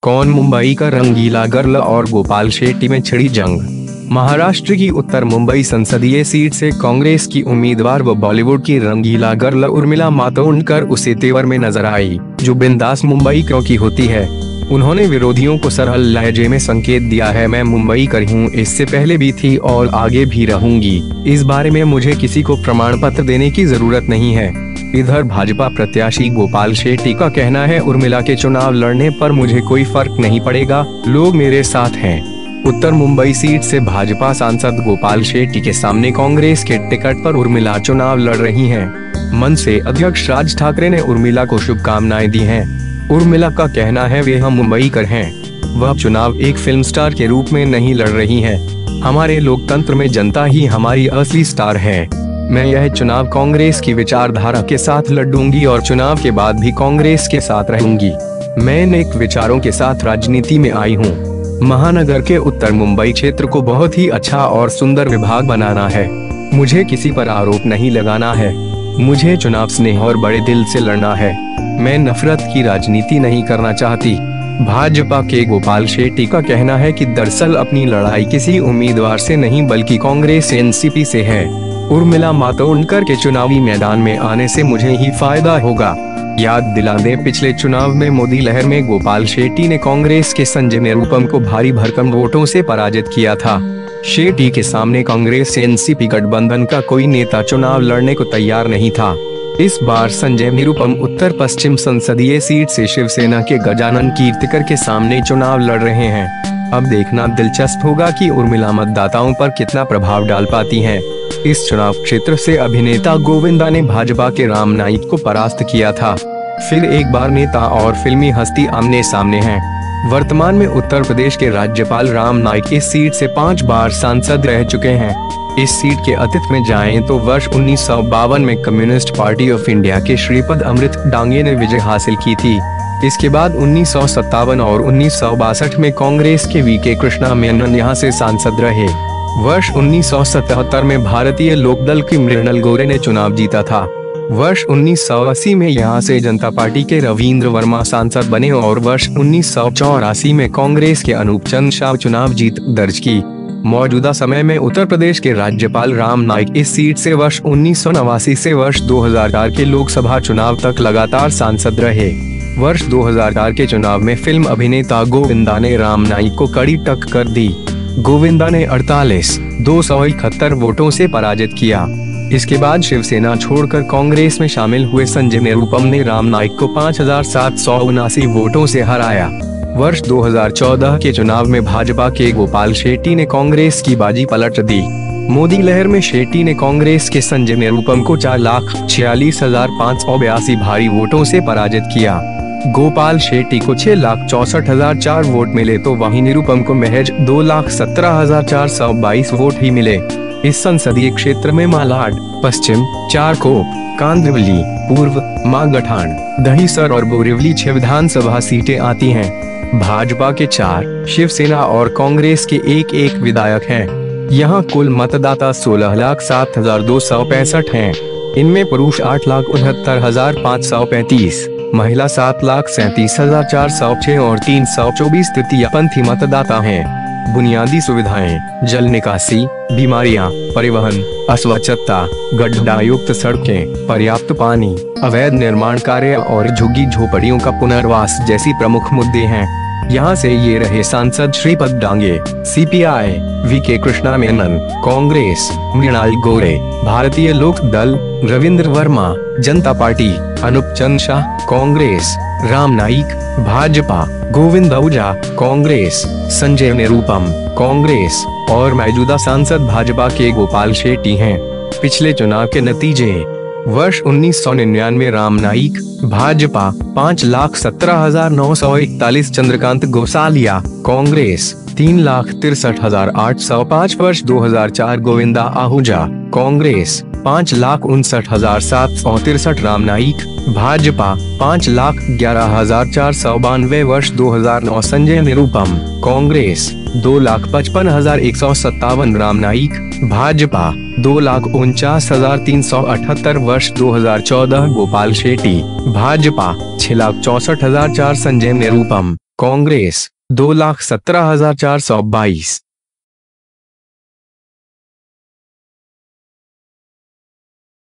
कौन मुंबई का रंगीला गर्ल और गोपाल शेट्टी में छिड़ी जंग। महाराष्ट्र की उत्तर मुंबई संसदीय सीट से कांग्रेस की उम्मीदवार व बॉलीवुड की रंगीला गर्ल उर्मिला मातोंडकर उसे तेवर में नजर आई जो बिंदास मुंबई की होती है। उन्होंने विरोधियों को सरल लहजे में संकेत दिया है, मैं मुंबई कर हूँ, इससे पहले भी थी और आगे भी रहूंगी। इस बारे में मुझे किसी को प्रमाण पत्र देने की जरूरत नहीं है। इधर भाजपा प्रत्याशी गोपाल शेट्टी का कहना है, उर्मिला के चुनाव लड़ने पर मुझे कोई फर्क नहीं पड़ेगा, लोग मेरे साथ हैं। उत्तर मुंबई सीट से भाजपा सांसद गोपाल शेट्टी के सामने कांग्रेस के टिकट पर उर्मिला चुनाव लड़ रही हैं। मंच से अध्यक्ष राज ठाकरे ने उर्मिला को शुभकामनाएं दी हैं। उर्मिला का कहना है, वे हम मुंबई कर हैं। वह चुनाव एक फिल्म स्टार के रूप में नहीं लड़ रही है। हमारे लोकतंत्र में जनता ही हमारी असली स्टार है। मैं यह चुनाव कांग्रेस की विचारधारा के साथ लड़ूंगी और चुनाव के बाद भी कांग्रेस के साथ रहूंगी। मैं नेक विचारों के साथ राजनीति में आई हूँ। महानगर के उत्तर मुंबई क्षेत्र को बहुत ही अच्छा और सुंदर विभाग बनाना है। मुझे किसी पर आरोप नहीं लगाना है। मुझे चुनाव स्नेह और बड़े दिल से लड़ना है। मैं नफरत की राजनीति नहीं करना चाहती। भाजपा के गोपाल शेट्टी का कहना है कि दरअसल अपनी लड़ाई किसी उम्मीदवार से नहीं बल्कि कांग्रेस एनसीपी से है। उर्मिला मातोंडकर के चुनावी मैदान में आने से मुझे ही फायदा होगा। याद दिला दें, पिछले चुनाव में मोदी लहर में गोपाल शेट्टी ने कांग्रेस के संजय निरुपम को भारी भरकम वोटों से पराजित किया था। शेट्टी के सामने कांग्रेस एनसीपी गठबंधन का कोई नेता चुनाव लड़ने को तैयार नहीं था। इस बार संजय निरुपम उत्तर पश्चिम संसदीय सीट से शिवसेना के गजानन कीर्तिकर के सामने चुनाव लड़ रहे हैं। अब देखना दिलचस्प होगा कि उर्मिला मतदाताओं पर कितना प्रभाव डाल पाती हैं। इस चुनाव क्षेत्र से अभिनेता गोविंदा ने भाजपा के राम नाईक को परास्त किया था। फिर एक बार नेता और फिल्मी हस्ती आमने सामने हैं। वर्तमान में उत्तर प्रदेश के राज्यपाल राम नाईक इस सीट से 5 बार सांसद रह चुके हैं। इस सीट के अतीत में जाएं तो वर्ष 1952 में कम्युनिस्ट पार्टी ऑफ इंडिया के श्रीपद अमृत डांगे ने विजय हासिल की थी। इसके बाद 1957 और 1962 में कांग्रेस के वीके कृष्णा मेनन यहाँ से सांसद रहे। वर्ष 1977 में भारतीय लोकदल की मृणाल गौरे ने चुनाव जीता था। वर्ष 1980 में यहाँ से जनता पार्टी के रविंद्र वर्मा सांसद बने और वर्ष 1984 में कांग्रेस के अनूप चंद शाह चुनाव जीत दर्ज की। मौजूदा समय में उत्तर प्रदेश के राज्यपाल राम नाईक इस सीट से वर्ष 1989 से वर्ष 2004 के लोकसभा चुनाव तक लगातार सांसद रहे। वर्ष 2004 के चुनाव में फिल्म अभिनेता गोविंदा ने राम नाईक को कड़ी टक्कर दी। गोविंदा ने 48,271 वोटों से पराजित किया। इसके बाद शिवसेना छोड़कर कांग्रेस में शामिल हुए संजय निरुपम ने राम नाईक को 5,779 वोटों से हराया। वर्ष 2014 के चुनाव में भाजपा के गोपाल शेट्टी ने कांग्रेस की बाजी पलट दी। मोदी लहर में शेट्टी ने कांग्रेस के संजय निरुपम को 4,46,582 भारी वोटों से पराजित किया। गोपाल शेट्टी को 6,64,004 वोट मिले तो वहीं निरुपम को महज 2,17,422 वोट ही मिले। इस संसदीय क्षेत्र में मालाड, पश्चिम, चारकोप, कांदिवली, पूर्व, मागठाण, दहिसर और बोरिवली 6 विधानसभा सीटें आती हैं। भाजपा के 4, शिवसेना और कांग्रेस के 1-1 विधायक हैं। यहाँ कुल मतदाता 16,07,265 हैं। इनमें पुरुष 8,69,535, महिला 7,37,406 और 324 तृतीयपंथी मतदाता हैं। बुनियादी सुविधाएं, जल निकासी, बीमारियां, परिवहन, अस्वच्छता, गड्ढायुक्त सड़कें, पर्याप्त पानी, अवैध निर्माण कार्य और झुग्गी झोपड़ियों का पुनर्वास जैसी प्रमुख मुद्दे हैं। यहाँ से ये रहे सांसद श्रीपद डांगे, सीपीआई, वीके कृष्णा मेनन, कांग्रेस, मृणाल गौरे, भारतीय लोक दल, रविंद्र वर्मा, जनता पार्टी, अनूप चंद शाह, कांग्रेस, राम नाईक, भाजपा, गोविंद आहूजा, कांग्रेस, संजय निरुपम, कांग्रेस और मौजूदा सांसद भाजपा के गोपाल शेट्टी हैं। पिछले चुनाव के नतीजे: वर्ष 1999 राम नाईक, भाजपा 5,17,941, चंद्रकांत गोसालिया, कांग्रेस 3,63,805, वर्ष 2004 गोविंदा आहूजा, कांग्रेस 5,59,763, राम नाईक, भाजपा 5,11,492, वर्ष 2009 संजय निरुपम, कांग्रेस 2,55,157, राम नाईक, भाजपा 2,49,378, वर्ष 2014 गोपाल शेट्टी, भाजपा 6,64,400। संजय निरुपम कांग्रेस 2,17,422।